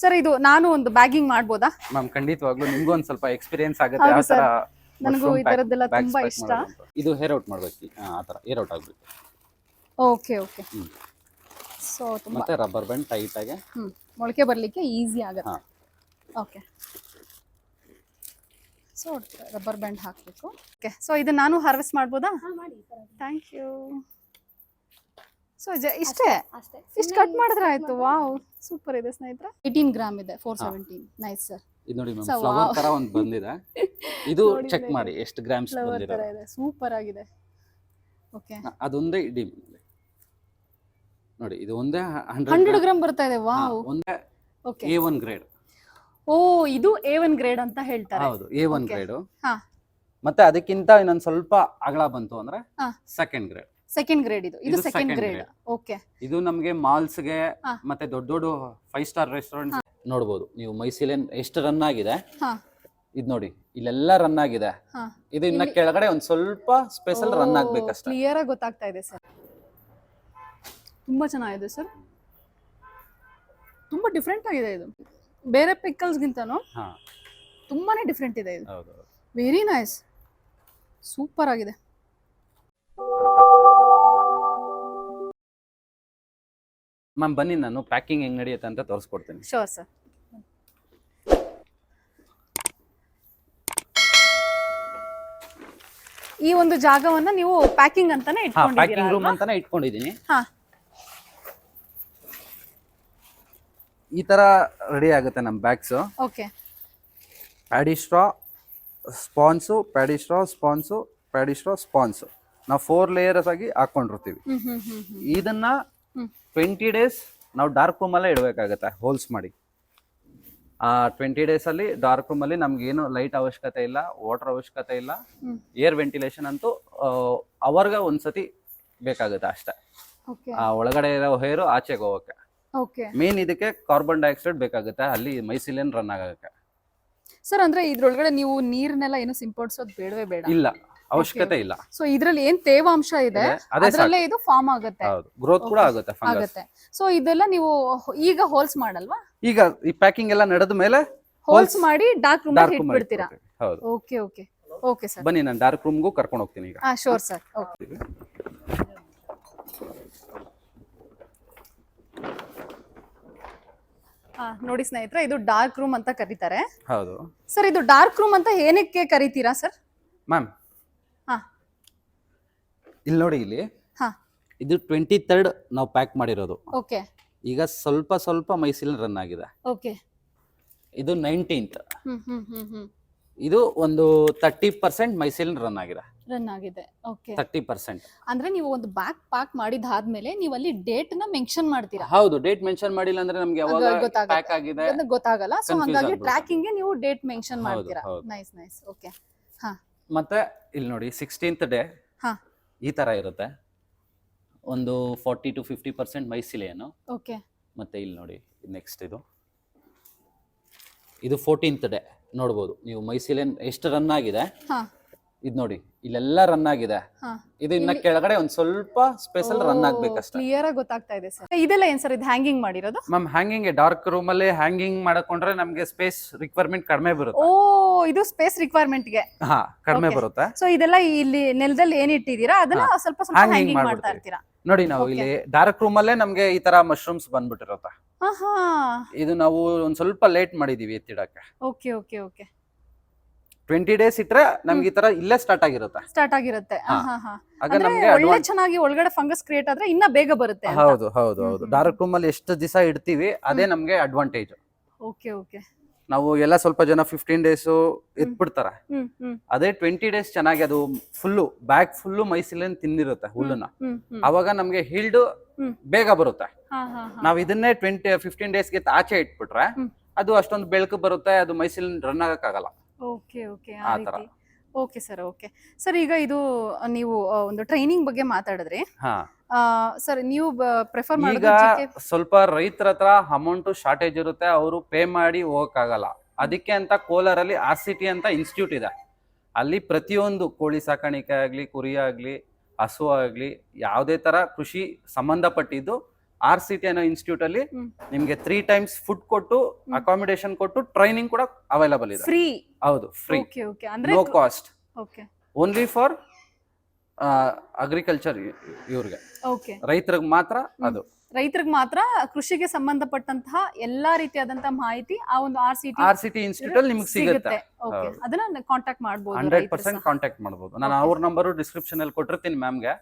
Sir ಇದು ನಾನು ಒಂದು ಬ್ಯಾಗಿಂಗ್ ಮಾಡ್ಬೋದಾ? ಮ್ಯಾಮ್ ಖಂಡಿತವಾಗ್ಲೂ ನಿಮ್ಗೂ ಒಂದ್ ಸ್ವಲ್ಪ ಎಕ್ಸ್ಪೀರಿಯನ್ಸ್ ಆಗುತ್ತೆ ಹೌದು ಆ ತರ. ನನಗೂ ಈ ತರದ್ದೆಲ್ಲ ತುಂಬಾ ಇಷ್ಟ. ಇದು ಹೇರ್ ಔಟ್ ಮಾಡ್ಬೇಕು, ಆ ತರ ಹೇರ್ ಔಟ್ ಆಗ್ಬೇಕು. Okay okay. ಸೊ ತುಂಬಾ ಮತ್ತೆ ರಬ್ಬರ್ ಬ್ಯಾಂಡ್ ಟೈಟ್ ಆಗಿ ಮೊಳಕೆ ಬರ್ಲಿಕ್ಕೆ ಈಸಿ ಆಗುತ್ತೆ. ಓಕೆ. ಸೊ ರಬ್ಬರ್ ಬ್ಯಾಂಡ್ ಹಾಕಬೇಕು. ಓಕೆ. ಸೊ ಇದು ನಾನು ಹಾರ್ವೆಸ್ಟ್ ಮಾಡ್ಬೋದಾ? ಮಾಡಿ. Thank you. ಸೊ ಇಷ್ಟೇ ಇಷ್ಟು ಕಟ್ ಮಾಡಿದ್ರೆ ಆಯ್ತು. ವಾವ್, ಸೂಪರ್ ಇದೆ ಸ್ನೇಹಿತರೆ. 18 ಗ್ರಾಮ್ ಇದೆ, 417. Nice sir. ಇದು ನೋಡಿ ಮ್ಯಾಮ್, ಫ್ಲವರ್ ತರ ಒಂದು ಬಂದಿದೆ. ಇದು ಚೆಕ್ ಮಾಡಿ ಎಷ್ಟು ಗ್ರಾಮ್ಸ್ ಬಂದಿದೆ. ಸೂಪರ್ ಆಗಿದೆ. ಓಕೆ. ಅದೊಂದೇ ಇಡಿ ನೋಡಿ, ಇದು ಒಂದೇ 100 ಗ್ರಾಮ್ ಬರ್ತಾ ಇದೆ. ವಾವ್. ಒಂದೇ ಓಕೆ. A1 grade. ಓ, ಇದು A1 ಗ್ರೇಡ್ ಅಂತ ಹೇಳ್ತಾರೆ. ಹೌದು, A1 ಗ್ರೇಡ್. ಹಾ. ಮತ್ತೆ ಅದಕ್ಕಿಂತ ಇನ್ನೊಂದು ಸ್ವಲ್ಪ ಅಗಲ ಬಂತು ಅಂದ್ರೆ ಸೆಕೆಂಡ್ ಗ್ರೇಡ್. ಸೆಕೆಂಡ್ ಗ್ರೇಡ್ ಇದು ಸೆಕೆಂಡ್ ಗ್ರೇಡ್. ಓಕೆ. ಇದು ನಮಗೆ ಮಾಲ್ಸ್ ಗೆ ಮತ್ತೆ ದೊಡ್ಡ ದೊಡ್ಡ 5 ಸ್ಟಾರ್ ರೆಸ್ಟೋರೆಂಟ್ ನೋಡಬಹುದು ನೀವು. ಮೈಸಿಲೆನ್ ಎಷ್ಟು ರನ್ ಆಗಿದೆ ಇದು ನೋಡಿ, ಇಲ್ಲೆಲ್ಲ ರನ್ ಆಗಿದೆ. ಇದು ಇನ್ನ ಕೆಳಗಡೆ ಒಂದ್ ಸ್ವಲ್ಪ ಸ್ಪೆಷಲ್ ರನ್ ಆಗ್ಬೇಕಷ್ಟೇ. ಕ್ಲಿಯರ್ ಆಗಿ ಗೊತ್ತಾಗ್ತಾ ಇದೆ ಸರ್. ತುಂಬಾ ಚೆನ್ನಾಗಿದೆ ಸರ್. ತುಂಬಾ ಡಿಫ್ರೆಂಟ್ ಆಗಿದೆ ಇದು, ಬೇರೆ ಪಿಕಲ್ಸ್ ಗಿಂತನೂ ತುಂಬಾನೇ ಡಿಫ್ರೆಂಟ್ ಇದೆ ಇದು. ವೆರಿ ನೈಸ್, ಸೂಪರ್ ಆಗಿದೆ. ಮ್ಯಾಮ್ ಬನ್ನಿ, ನಾನು ಪ್ಯಾಕಿಂಗ್ ಹೆಂಗ್ ನಡೆಯುತ್ತೆ ಅಂತ ತೋರಿಸ್ಕೊಡ್ತೀನಿ. Sure sir. ಈ ಒಂದು ಜಾಗವನ್ನ ನೀವು ಪ್ಯಾಕಿಂಗ್ ಅಂತಾನೆ ಇಟ್ಕೊಂಡಿದ್ದೀರಾ? ಪ್ಯಾಕಿಂಗ್ ರೂಮ್ ಅಂತಾನೆ ಇಟ್ಕೊಂಡಿದ್ದೀನಿ. ಈ ತರ ರೆಡಿ ಆಗುತ್ತೆ ನಮ್ಮ bags. Okay. Paddy straw, spawns, paddy straw, spawns, paddy straw, spawns. ನಾವು 4 ಲೇಯರ್ಸ್ ಆಗಿ ಹಾಕೊಂಡಿರ್ತೀವಿ. ಇದನ್ನ 20 ಡೇಸ್ ನಾವು ಡಾರ್ಕ್ ರೂಮ್ ಅಲ್ಲೇ ಇಡಬೇಕಾಗತ್ತೆ, ಹೋಲ್ಸ್ ಮಾಡಿ. ಆ 20 ಡೇಸ್ ಅಲ್ಲಿ ಡಾರ್ಕ್ ರೂಮ್ ಅಲ್ಲಿ ನಮ್ಗೆ ಏನು ಲೈಟ್ ಅವಶ್ಯಕತೆ ಇಲ್ಲ, ವಾಟರ್ ಅವಶ್ಯಕತೆ ಇಲ್ಲ, ಏರ್ ವೆಂಟಿಲೇಷನ್ ಅಂತೂ ಅವರ್ಗ ಒಂದ್ಸತಿ ಬೇಕಾಗುತ್ತೆ ಅಷ್ಟೇ. ಆ ಒಳಗಡೆ ಇರೋ ಹೇರು ಆಚೆಗೆ ಹೋಗಕ್ಕೆ. ಮೇನ್ ಇದಕ್ಕೆ ಕಾರ್ಬನ್ ಡೈಆಕ್ಸೈಡ್ ಬೇಕಾಗುತ್ತೆ ಅಲ್ಲಿ ಮೈಸಿಲಿನ್ ರನ್ ಆಗಕ್ಕೆ. ಸರ್ ಅಂದ್ರೆ ಇದ್ರೊಳಗಡೆ ನೀವು ನೀರ್ನೆಲ್ಲ ಏನು ಸಿಂಪಡಿಸೋದು ಬೇಡವೇ ಬೇಡ? ಇಲ್ಲ, ಅವಶ್ಯಕತೆ ಇಲ್ಲ. ಸೊ ಇದ್ರಲ್ಲಿ ಏನ್ ತೇವಾಂಶ ಇದೆ ಅದರಲ್ಲೇ ಇದು ಫಾರ್ಮ್ ಆಗುತ್ತೆ. ಹೌದು, ಗ್ರೋತ್ ಕೂಡ ಆಗುತ್ತೆ, ಆಗುತ್ತೆ. ಸೊ ಇದೆಲ್ಲ ನೀವು ಈಗ ಹೋಲ್ಸ್ ಮಾಡಲ್ವಾ? ಈಗ ಈ ಪ್ಯಾಕಿಂಗ್ ಎಲ್ಲ ನಡೆದ ಮೇಲೆ ಹೋಲ್ಸ್ ಮಾಡಿ ಡಾರ್ಕ್ ರೂಮ್ ಅಲ್ಲಿ ಇಟ್ಬಿಡ್ತೀರಾ? ಹೌದು. Okay okay okay sir. ಬನ್ನಿ, ನಾನು ಡಾರ್ಕ್ ರೂಮ್ಗೂ ಕರ್ಕೊಂಡು ಹೋಗ್ತೀನಿ ಈಗ. Sure sir. ಓಕೆ. ನೋಡಿ ಸ್ನೇಹಿತರೆ, ಇದು ಡಾರ್ಕ್ ರೂಮ್ ಅಂತ ಕರೀತಾರೆ. ಹೌದು ಸರ್. ಇದು ಡಾರ್ಕ್ ರೂಮ್ ಅಂತ ಏನಕ್ಕೆ ಕರೀತೀರಾ ಸರ್? ಮ್ಯಾಮ್ ಇಲ್ಲಿ ನೋಡಿ, ಇಲ್ಲಿ ಹಾ, ಇದು 23rd ನಾವು ಪ್ಯಾಕ್ ಮಾಡಿರೋದು. ಓಕೆ. ಈಗ ಸ್ವಲ್ಪ ಸ್ವಲ್ಪ ಮೈಸಿಲಿನ್ ರನ್ ಆಗಿದೆ. ಓಕೆ. ಇದು 19th. ಇದು ಒಂದು 30% ಮೈಸಿಲಿನ್ ರನ್ ಆಗಿದೆ. ಓಕೆ. 30%. ಅಂದ್ರೆ ನೀವು ಒಂದು ಬ್ಯಾಗ್ ಪ್ಯಾಕ್ ಮಾಡಿದಾದ್ಮೇಲೆ ನೀವು ಅಲ್ಲಿ ಡೇಟ್ ನ ಮೆನ್ಷನ್ ಮಾಡ್ತೀರಾ? ಹೌದು, ಡೇಟ್ ಮೆನ್ಷನ್ ಮಾಡಿಲ್ಲ ಅಂದ್ರೆ ನಮ್ಗೆ ಯಾವಾಗ ಪ್ಯಾಕ್ ಆಗಿದೆ ಗೊತ್ತಾಗಲ್ಲ. ಸೊ ಹಾಗಾಗಿ ಟ್ರ್ಯಾಕಿಂಗ್ ಗೆ ನೀವು ಡೇಟ್ ಮೆನ್ಷನ್ ಮಾಡ್ತೀರಾ. Nice nice. ಓಕೆ. ಹಾ. ಮತ್ತೆ ಇಲ್ಲಿ ನೋಡಿ, 16th ಡೇ ಈ ತರ ಇರುತ್ತೆ. ಒಂದು 40 to 50% ಮೈಸಿಲಿನ್. ಓಕೆ. ಮತ್ತೆ ಇಲ್ಲಿ ನೋಡಿ, ನೆಕ್ಸ್ಟ್ ಇದು 14th ಡೇ ನೋಡ್ಬೋದು ನೀವು. ಮೈಸಿಲಿನ್ ಎಷ್ಟು ರನ್ ಆಗಿದೆ ಇದು ನೋಡಿ, ಇಲ್ಲೆಲ್ಲ ರನ್ ಆಗಿದೆ. ಇದು ಇನ್ನ ಕೆಳಗಡೆ ಒಂದ್ ಸ್ವಲ್ಪ ಸ್ಪೆಷಲ್ ರನ್ ಆಗ್ಬೇಕಷ್ಟೇ. ಕ್ಲಿಯರ್ ಆಗಿ ಗೊತ್ತಾಗ್ತಾ ಇದೆ ಸರ್. ಇದೆಲ್ಲ ಏನ್ ಸರ್, ಇದು ಹ್ಯಾಂಗಿಂಗ್ ಮಾಡಿರೋದು? ಮ್ಯಾಮ್ ಹ್ಯಾಂಗಿಂಗ್ ಡಾರ್ಕ್ ರೂಮ್ ಅಲ್ಲಿ ಹ್ಯಾಂಗಿಂಗ್ ಮಾಡ್ಕೊಂಡ್ರೆ ನಮ್ಗೆ ಸ್ಪೇಸ್ ರಿಕ್ವೈರ್ಮೆಂಟ್ ಕಡಿಮೆ ಬರುತ್ತೆ. ಓ, ಇದು ಸ್ಪೇಸ್ ರಿಕ್ವೈರ್ಮೆಂಟ್ ಗೆ ಕಡಿಮೆ ಬರುತ್ತೆ. ಸೊ ಇದೆಲ್ಲ ಇಲ್ಲಿ ನೆಲದಲ್ಲಿ ಏನ್ ಇಟ್ಟಿದ್ದೀರಾ ಅದನ್ನ ಸ್ವಲ್ಪ ಸ್ವಲ್ಪ ಹ್ಯಾಂಗಿಂಗ್ ಮಾಡ್ತಾ ಇರ್ತೀರಾ? ನೋಡಿ, ನಾವು ಇಲ್ಲಿ ಡಾರ್ಕ್ ರೂಮ್ ಅಲ್ಲೇ ನಮ್ಗೆ ಈ ತರ ಮಶ್ರೂಮ್ಸ್ ಬಂದ್ಬಿಟ್ಟಿರುತ್ತೆ. ಇದು ನಾವು ಒಂದ್ ಸ್ವಲ್ಪ ಲೇಟ್ ಮಾಡಿದೀವಿ ಎತ್ತಿಡಕ್ಕೆ. Okay okay okay. 20 ಡೇಸ್ ಇಟ್ರೆ ನಮ್ಗೆ ಈ ತರ ಇಲ್ಲೇ ಸ್ಟಾರ್ಟ್ ಆಗಿರುತ್ತೆ. ಒಳ್ಳೆ ಚೆನ್ನಾಗಿ ಒಳಗಡೆ ಫಂಗಸ್ ಕ್ರಿಯೇಟ್ ಆದ್ರೆ ಇನ್ನ ಬೇಗ ಬರುತ್ತೆ. ಹೌದು ಹೌದು ಹೌದು. ಡಾರ್ಕ್ ರೂಮ್ ಅಲ್ಲಿ ಎಷ್ಟು ದಿವಸ ಇಡ್ತೀವಿ ಅದೇ ನಮ್ಗೆ ಅಡ್ವಾಂಟೇಜ್. Okay okay. ನಾವು ಎಲ್ಲ ಸ್ವಲ್ಪ ಜನ 15 ಡೇಸ್ ಎತ್ಬಿಡ್ತಾರೆ. ಅದೇ 20 ಡೇಸ್ ಚೆನ್ನಾಗಿ ಅದು ಫುಲ್ಲು ಬ್ಯಾಗ್ ಫುಲ್ಲು ಮೈಸಿಲಿನ್ ತಿಂದಿರುತ್ತೆ ಹುಲ್ಲನ್ನ. ಅವಾಗ ನಮ್ಗೆ ಹಿಲ್ಡ್ ಬೇಗ ಬರುತ್ತೆ. ನಾವ್ ಇದನ್ನೇ 15 ಡೇಸ್ಗೆ ಆಚೆ ಇಟ್ಬಿಟ್ರೆ ಅದು ಅಷ್ಟೊಂದು ಬೆಳಕು ಬರುತ್ತೆ, ಅದು ಮೈಸಿಲಿನ್ ರನ್ ಆಗಕ್ಕಾಗಲ್ಲ. Okay okay. Okay sir. Okay sir. ಈಗ ಇದು ನೀವು ಒಂದು ಟ್ರೈನಿಂಗ್ ಬಗ್ಗೆ ಮಾತಾಡಿದ್ರಿ. ಸರ್ ನೀವು ಪ್ರಿಫರ್ ಈಗ ಸ್ವಲ್ಪ ರೈತರ ಹತ್ರ ಅಮೌಂಟ್ ಶಾರ್ಟೇಜ್ ಇರುತ್ತೆ, ಅವರು ಪೇ ಮಾಡಿ ಹೋಗಕ್ಕಾಗಲ್ಲ. ಅದಕ್ಕೆ ಅಂತ ಕೋಲಾರಲ್ಲಿ RCT ಅಂತ ಇನ್ಸ್ಟಿಟ್ಯೂಟ್ ಇದೆ. ಅಲ್ಲಿ ಪ್ರತಿಯೊಂದು ಕೋಳಿ ಸಾಕಾಣಿಕೆ ಆಗ್ಲಿ, ಕುರಿ ಆಗ್ಲಿ, ಹಸು ಆಗ್ಲಿ, ಯಾವುದೇ ತರ ಕೃಷಿ ಸಂಬಂಧಪಟ್ಟಿದ್ದು RCT ಅನ್ನೋ ಇನ್ಸ್ಟಿಟ್ಯೂಟ್ ಅಲ್ಲಿ ನಿಮ್ಗೆ 3 times ಫುಡ್ ಕೊಟ್ಟು ಅಕಾಮಿಡೇಷನ್ ಕೊಟ್ಟು ಟ್ರೈನಿಂಗ್ ಕೂಡ ಅವೈಲಬಲ್ ಇದೆ. ಫ್ರೀ? ಹೌದು, ಫ್ರೀ, ಓಕೆ ಓಕೆ. ಅಂದ್ರೆ no cost, okay, only for agriculture. ಇವ್ರಿಗೆ ಓಕೆ, ರೈತರಿಗೆ ಮಾತ್ರ. ಅದು ರೈತರಿಗೆ ಮಾತ್ರ ಕೃಷಿಗೆ ಸಂಬಂಧಪಟ್ಟಂತಹ ಎಲ್ಲಾ ರೀತಿಯಾದಂತಹ ಮಾಹಿತಿ ಆ ಒಂದು RCT ಇನ್ಸ್ಟಿಟ್ಯೂಟ್ ಅಲ್ಲಿ ನಿಮ್ಗೆ ಸಿಗುತ್ತೆ. ಓಕೆ, ಅದನ್ನ ಕಾಂಟ್ಯಾಕ್ಟ್ ಮಾಡಬಹುದು, 100% ಕಾಂಟ್ಯಾಕ್ಟ್ ಮಾಡಬಹುದು. ನಾನು ಅವ್ರ ನಂಬರು ಡಿಸ್ಕ್ರಿಪ್ಷನ್ ಅಲ್ಲಿ ಕೊಟ್ಟಿರ್ತೀನಿ ಮ್ಯಾಮ್ಗೆ.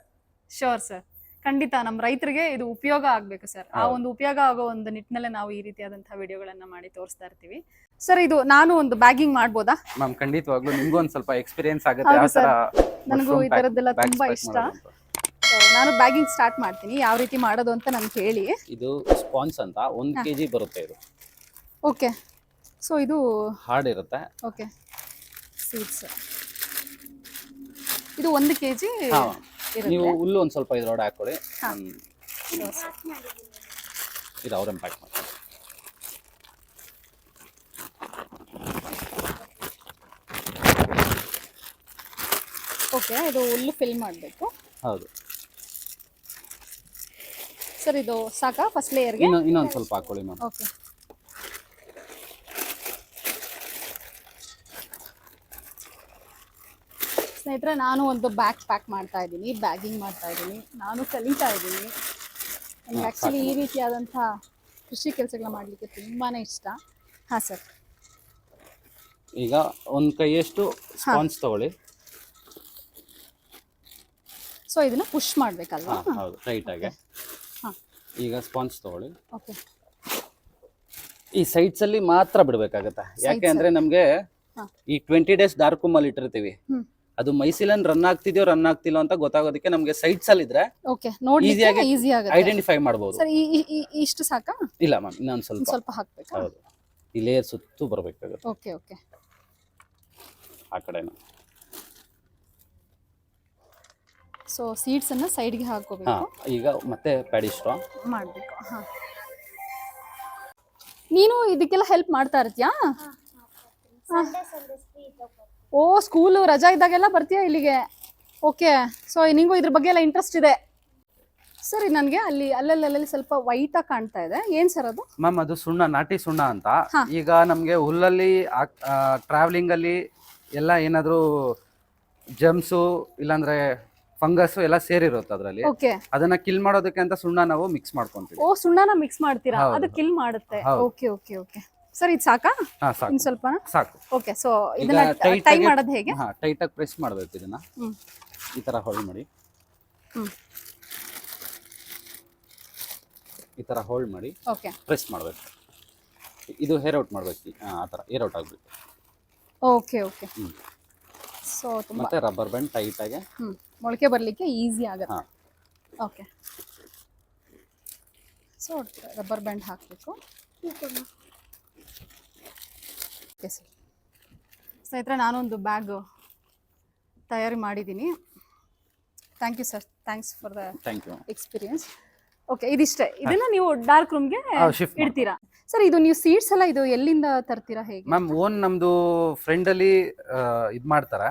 ಶೋರ್ ಸರ್, ಖಂಡಿತ ನಮ್ಮ ರೈತರಿಗೆ ಇದು ಉಪಯೋಗ ಆಗ್ಬೇಕು ಸರ್. ಆ ಒಂದು ಉಪಯೋಗ ಆಗೋ ಒಂದು ನಿಟ್ಟಿನಲ್ಲೇ ನಾವು ಈ ರೀತಿಯಾದಂತಹ ವಿಡಿಯೋಗಳನ್ನ ಮಾಡಿ ತೋರಿಸ್ತಾ ಇರ್ತೀವಿ ಸರ್. ಇದು ನಾನು ಒಂದು ಬ್ಯಾಗಿಂಗ್ ಮಾಡ್ಬೋದಾ ಮ್ಯಾಮ್? ಖಂಡಿತವಾಗ್ಲೂ ನಿಮ್ಗೂ ಒಂದ್ ಸ್ವಲ್ಪ ಎಕ್ಸ್ಪೀರಿಯನ್ಸ್ ಆಗುತ್ತೆ. ಯಾವ ತರ ನನಗೂ ಈ ತರದ್ದೆಲ್ಲ ತುಂಬಾ ಇಷ್ಟ. ನಾನು ಬ್ಯಾಗಿಂಗ್ ಸ್ಟಾರ್ಟ್ ಮಾಡ್ತೀನಿ, ಯಾವ ರೀತಿ ಮಾಡೋದು ಅಂತ ನನ್ಗೆ ಹೇಳಿ. ಇದು ಸ್ಪಾನ್ಸ್ ಅಂತ 1 kg ಬರುತ್ತೆ ಇದು. ಓಕೆ, ಸೊ ಇದು ಹಾರ್ಡ್ ಇರುತ್ತೆ. ಓಕೆ, ಸೀಡ್ಸ್ ಇದು 1 kg ನೀವು ಹುಲ್ಲು ಒಂದ್ ಸ್ವಲ್ಪ ಇದ್ರೊಳಗೆ ಹಾಕೊಳ್ಳಿ. ಇದು ಅವ್ರನ್ನ ಪ್ಯಾಕ್ ಮಾಡ್ತಾರೆ. ಓಕೆ, ಇದು ಹುಲ್ಲು ಫಿಲ್ ಮಾಡಬೇಕು. ಹೌದು ಸರ್, ಇದು ಸಾಕಾ ಫಸ್ಟ್ ಲೇಯರ್ಗೆ? ಇನ್ನೊಂದು ಸ್ವಲ್ಪ ಹಾಕೊಳ್ಳಿ ಮ್ಯಾಮ್. ಓಕೆ, ಸ್ನೇಹಿತರೆ, ನಾನು ಒಂದು ಬ್ಯಾಗ್ ಪ್ಯಾಕ್ ಮಾಡ್ತಾ ಇದ್ದೀನಿ, ಬ್ಯಾಗಿಂಗ್ ಮಾಡ್ತಾ ಇದ್ದೀನಿ. ನಾನು ಕಲಿತಾ ಇದ್ದೀನಿ. ನನಗೆ ಆ್ಯಕ್ಚುಲಿ ಈ ರೀತಿಯಾದಂಥ ಕೃಷಿ ಕೆಲಸಗಳನ್ನ ಮಾಡಲಿಕ್ಕೆ ತುಂಬಾ ಇಷ್ಟ. ಹಾಂ ಸರ್. ಈಗ 1 ಕೈಯಷ್ಟು ಸ್ಪಾನ್ಸ್ ತಗೊಳ್ಳಿ. ಸೊ ಇದನ್ನ ಪುಷ್ ಮಾಡಬೇಕಲ್ವಾ? ಹೌದು, ಟೈಟ್ ಆಗಿ. ಈಗ ಸ್ಪಾನ್ಸ್ ತಗೊಳ್ಳಿ. ಓಕೆ, ಈ ಸೈಡ್ಸ್ ಅಲ್ಲಿ ಮಾತ್ರ ಬಿಡಬೇಕಾಗತ್ತೆ. ಯಾಕೆ ಅಂದ್ರೆ ನಮ್ಗೆ ಈ 20 days ಡಾರ್ಕ್ ರೂಮ್ ಅಲ್ಲಿ ಇಟ್ಟಿರ್ತೀವಿ, ಅದು ಮೈಸಿಲನ್ ರನ್ ಆಗ್ತಿದ್ಯೋ ರನ್ ಆಗ್ತಿಲ್ಲ ಅಂತ ಗೊತ್ತಾಗೋದಕ್ಕೆ ನಮ್ಗೆ ಸೈಡ್ಸ್ ಅಲ್ಲಿ ಇದ್ರೆ ಓಕೆ, ನೋಡ್ಲಿಕ್ಕೆ ಈಸಿ ಆಗುತ್ತೆ, ಐಡೆಂಟಿಫೈ ಮಾಡಬಹುದು. ಸರ್, ಇಷ್ಟು ಸಾಕಾ? ಇಲ್ಲ ಮ್ಯಾಮ್, ಇನ್ನೊಂದು ಸ್ವಲ್ಪ ಹಾಕ್ಬೇಕಾ? ಹೌದು, ಈ ಲೇಯರ್ ಸುತ್ತು ಬರಬೇಕಾಗುತ್ತೆ. ಓಕೆ ಓಕೆ, ಆ ಕಡೆನ. ಸೊ ಸೀಡ್ಸ್ ಅನ್ನ ಸೈಡ್ ಗೆ ಹಾಕೋಬೇಕು. ಈಗ ಮತ್ತೆ ಪ್ಯಾಡಿ ಸ್ಟ್ರಾ ಮಾಡಬೇಕು. ನೀನು ಇದಕ್ಕೆಲ್ಲ ಹೆಲ್ಪ್ ಮಾಡ್ತಾ ಇರ್ತೀಯಾ? ಓ, ಸ್ಕೂಲು ರಜಾ ಇದ್ದಾಗೆಲ್ಲ ಬರ್ತೀಯಾ ಇಲ್ಲಿಗೆ? ಓಕೆ, ಸೊ ನಿಂಗೂ ಇದ್ರ ಬಗ್ಗೆ ಎಲ್ಲ ಇಂಟ್ರೆಸ್ಟ್ ಇದೆ. ಸರಿ, ನನಗೆ ಅಲ್ಲಲ್ಲಿ ಸ್ವಲ್ಪ ವೈಟ್ ಆಗಿ ಕಾಣ್ತಾ ಇದೆ. ಏನ್ ಸರ್ ಅದು? ಮ್ಯಾಮ್, ಅದು ಸುಣ್ಣ, ನಾಟಿ ಸುಣ್ಣ ಅಂತ. ಈಗ ನಮ್ಗೆ ಹುಲ್ಲಲ್ಲಿ ಟ್ರಾವೆಲಿಂಗ್ ಅಲ್ಲಿ ಎಲ್ಲ ಏನಾದ್ರು ಜಮ್ಸು ಇಲ್ಲಾಂದ್ರೆ ಫಂಗಸ್ ಎಲ್ಲ ಸೇರಿರುತ್ತೆ ಅದ್ರಲ್ಲಿ. ಓಕೆ, ಅದನ್ನ ಕಿಲ್ ಮಾಡೋದಕ್ಕೆ ಅಂತ ಸುಣ್ಣ ನಾವು ಮಿಕ್ಸ್ ಮಾಡ್ಕೊಂತೀವಿ. ಓ, ಸುಣ್ಣನ ಮಿಕ್ಸ್ ಮಾಡ್ತೀರಾ? ಅದು ಕಿಲ್ ಮಾಡುತ್ತೆ. Okay okay okay. ಸರ್, ಇದು ಸಾಕಾ? ಇನ್ನು ಸ್ವಲ್ಪ ಸಾಕು. ಓಕೆ, ಸೊ ಇದನ್ನ ಟೈ ಮಾಡೋದು ಹೇಗೆ? ಟೈಟ್ ಆಗಿ ಪ್ರೆಸ್ ಮಾಡಬೇಕು. ಇದನ್ನ ಈ ತರ ಹೋಲ್ಡ್ ಮಾಡಿ, ಈ ತರ ಹೋಲ್ಡ್ ಮಾಡಿ ಓಕೆ, ಪ್ರೆಸ್ ಮಾಡಬೇಕು. ಇದು ಹೇರ್ ಔಟ್ ಮಾಡಬೇಕು. ಆ ತರ ಏರ್ ಔಟ್ ಆಗಬೇಕು. Okay okay. ಸೊ ಮತ್ತೆ ರಬ್ಬರ್ ಬ್ಯಾಂಡ್ ಟೈಟ್ ಆಗಿ ಮೊಳಕೆ ಬರಲಿಕ್ಕೆ ಈಸಿ ಆಗುತ್ತೆ. ಓಕೆ, ಸೊ ರಬ್ಬರ್ ಬ್ಯಾಂಡ್ ಹಾಕಬೇಕು. Okay sir. ಸ್ನೇಹಿತರೆ, ನಾನೊಂದು ಬ್ಯಾಗ್ ತಯಾರಿ ಮಾಡಿದ್ದೀನಿ. Thank you sir, thanks for the experience. Okay, ಇದಿಷ್ಟೇ. ಇದನ್ನ ನೀವು ಡಾರ್ಕ್ ರೂಮ್ಗೆ ಇಡ್ತೀರಾ? ಸರ್, ಇದು ನೀವು ಸೀಡ್ಸ್ ಎಲ್ಲ ಇದು ಎಲ್ಲಿಂದ ತರ್ತೀರಾ, ಹೇಗೆ? ಮ್ಯಾಮ್, ಓನ್ ನಮ್ದು ಫ್ರೆಂಡ್ ಅಲ್ಲಿ ಇದ್ ಮಾಡ್ತಾರೆ.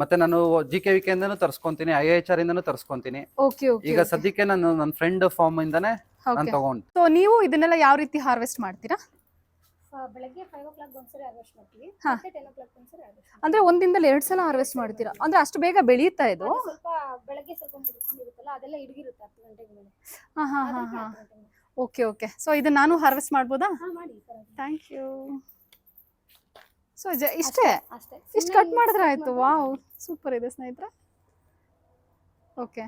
ಮತ್ತೆ ನಾನು GKVK ಇಂದನೂ ತರ್ಸ್ಕೊಂತೀನಿ, IIHR ಇಂದನೂ ತರ್ಸ್ಕೊಂತೀನಿ. Okay okay. ಈಗ ಸದ್ಯಕ್ಕೆ ನಾನು ನನ್ನ ಫ್ರೆಂಡ್ ಫಾರ್ಮ್ ಇಂದಾನೆ ನಾನು ತಗೊಂಡು. ಸೊ ನೀವು ಇದನ್ನೆಲ್ಲ ಯಾವ ರೀತಿ ಹಾರ್ವೆಸ್ಟ್ ಮಾಡ್ತೀರಾ? ಬೆಳಗ್ಗೆ 5 o'clock ಒಂದ್ಸರಿ ಹಾರ್ವೆಸ್ಟ್ ಮಾಡ್ತೀವಿ, ಮತ್ತೆ 10 o'clock ಒಂದ್ಸರಿ ಹಾರ್ವೆಸ್ಟ್. ಅಂದ್ರೆ ಒಂದಿನದಲ್ಲಿ 2 ಸಲ ಹಾರ್ವೆಸ್ಟ್ ಮಾಡ್ತೀರಾ? ಅಂದ್ರೆ ಅಷ್ಟು ಬೇಗ ಬೆಳೆಯುತ್ತಾ ಇದು? ಸ್ವಲ್ಪ ಬೆಳಗ್ಗೆ ಸ್ವಲ್ಪ ಮುಡ್ಕೊಂಡಿರುತ್ತಲ್ಲ, ಅದೆಲ್ಲ ಹಿಡಿಗಿರುತ್ತೆ 10 ಗಂಟೆಗೆ ಮೇಲೆ. ಹಾ. Okay okay. ಸೊ ಇದನ್ನ ನಾನು ಹಾರ್ವೆಸ್ಟ್ ಮಾಡ್ಬೋದಾ? ಮಾಡಿ. Thank you. ಸೊ ಇಷ್ಟೇ, ಇಷ್ಟು ಕಟ್ ಮಾಡಿದ್ರೆ ಆಯ್ತು. ವಾವ್, ಸೂಪರ್ ಇದೆ ಸ್ನೇಹಿತರೆ. ಓಕೆ,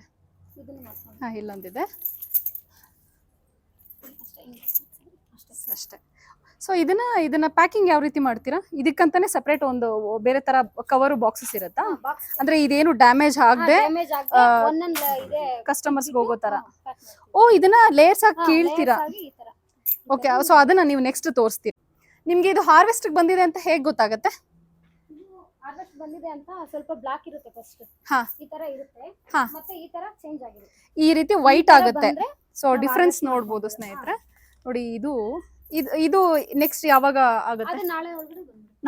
ಇಲ್ಲೊಂದಿದೆ ಅಷ್ಟೇ. ಸೊ ಇದನ್ನ ಪ್ಯಾಕಿಂಗ್ ಯಾವ ರೀತಿ ಮಾಡ್ತೀರಾ? ಇದಕ್ಕಂತಾನೆ ಸಪರೇಟ್ ಒಂದು ಬೇರೆ ತರ ಕವರ್ ಬಾಕ್ಸಸ್ ಇರುತ್ತಾ? ಅಂದ್ರೆ ಇದೇನು ಡ್ಯಾಮೇಜ್ ಆಗದೆ ಕಸ್ಟಮರ್ಸ್ ಹೋಗೋ ತರ. ಓ, ಇದನ್ನ ಲೇಯರ್ಸ್ ಆಗಿ ಕೀಳ್ತೀರಾ? ಓಕೆ, ಸೊ ಅದನ್ನ ನೀವು ನೆಕ್ಸ್ಟ್ ತೋರಿಸ್ತೀರಾ. ನಿಮ್ಗೆ ಇದು ಹಾರ್ವೆಸ್ಟ್ ಬಂದಿದೆ ಅಂತ ಹೇಗೆ ಗೊತ್ತಾಗುತ್ತೆ? ಹಾರ್ವೆಸ್ಟ್ ಬಂದಿದೆ ಅಂತ ಸ್ವಲ್ಪ ಬ್ಲಾಕ್ ಇರುತ್ತೆ ಫಸ್ಟ್, ಈ ತರ ಇರುತ್ತೆ, ಮತ್ತೆ ಈ ತರ ಚೇಂಜ್ ಆಗಿರುತ್ತೆ, ಈ ರೀತಿ ವೈಟ್ ಆಗುತ್ತೆ. ಸೊ ಡಿಫರೆನ್ಸ್ ನೋಡಬಹುದು ಸ್ನೇಹಿತರೆ. ನೋಡಿ, ಇದು ನೆಕ್ಸ್ಟ್ ಯಾವಾಗ ಆಗುತ್ತೆ?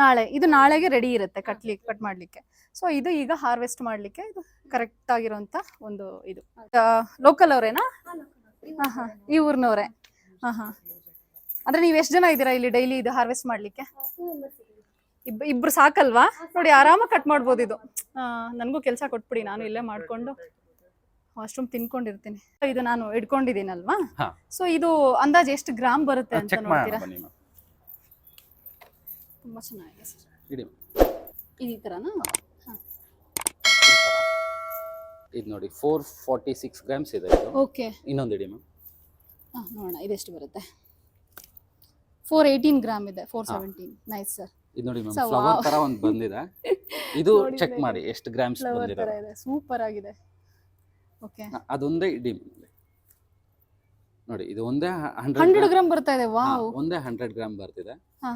ನಾಳೆ. ಇದು ನಾಳೆಗೆ ರೆಡಿ ಇರುತ್ತೆ ಕಟ್ ಮಾಡ್ಲಿಕ್ಕೆ. ಸೊ ಇದು ಈಗ ಹಾರ್ವೆಸ್ಟ್ ಮಾಡ್ಲಿಕ್ಕೆ ಇದು ಕರೆಕ್ಟ್ ಆಗಿರುವಂತ ಒಂದು ಇದು. ಲೋಕಲ್ ಅವರೇನಾ? ಹಾ ಹಾ ಈ ಊರ್ನವ್ರೆ. ಹಾ ಹಾ ಅಂದ್ರೆ ನೀವ್ ಎಷ್ಟ್ ಜನ ಇದ್ದೀರಾ ಇಲ್ಲಿ ಡೈಲಿ ಇದು ಹಾರ್ವೆಸ್ಟ್ ಮಾಡ್ಲಿಕ್ಕೆ? 2 members ಇದ್ದೀವಿ. ಇಬ್ರು ಸಾಕಲ್ವಾ? ನೋಡಿ ಆರಾಮಾಗಿ ಕಟ್ ಮಾಡ್ಬೋದು ಇದು. ನನಗೂ ಕೆಲಸ ಕೊಟ್ಬಿಡಿ, ನಾನು ಇಲ್ಲೇ ಮಾಡ್ಕೊಂಡು ವಾಶ್ರೂಮ್ ತಿನ್ಕೊಂಡಿರ್ತೀನಿ. ಇದು ನಾನು ಇಟ್ಕೊಂಡಿದ್ದೀನಲ್ವಾ, ಹಾ. ಸೊ ಇದು ಅಂದಾಜ್ ಎಷ್ಟು ಗ್ರಾಮ್ ಬರುತ್ತೆ ಅಂತ ಚೆಕ್ ಮಾಡೋಣ ನೋಡ್ತೀರಾ? ಬನ್ನಿ ಮ್ಯಾಮ್. ತುಂಬಾ ಚೆನ್ನಾಗಿದೆ ಸರ್. ಇಡಿ ಇದು ಈ ತರನಾ? ಇದು ನೋಡಿ 446 ಗ್ರಾಮ್ಸ್ ಇದೆ ಇದು. ಓಕೆ, ಇನ್ನೊಂದು ಇಡಿ ಮ್ಯಾಮ್. ನೋಡೋಣ ಇದೆಷ್ಟು ಬರುತ್ತೆ. 418 ಗ್ರಾಮ್ ಇದೆ. 417. Nice sir. ಇದು ನೋಡಿ ಮ್ಯಾಮ್, So, ಫ್ಲವರ್ wow. ತರ ಒಂದು ಬಂದಿದೆ. ಇದು ನೋಡಿ ಚೆಕ್ ಬೇಗ. ಮಾಡಿ ಎಷ್ಟು ಗ್ರಾಮ್ಸ್ ಫ್ಲವರ್ ಬಂದಿದೆ. ತರ ಇದೆ, ಸೂಪರ್ ಆಗಿದೆ. ಓಕೆ, ಅದೊಂದೇ ಇಡಿ ನೋಡಿ, ಇದು ಒಂದೇ 100 ಗ್ರಾಮ್ ಬರ್ತಾ ಇದೆ. ವಾವ್, ಒಂದೇ 100 ಗ್ರಾಮ್ ಬರ್ತಿದೆ. ಹಾ.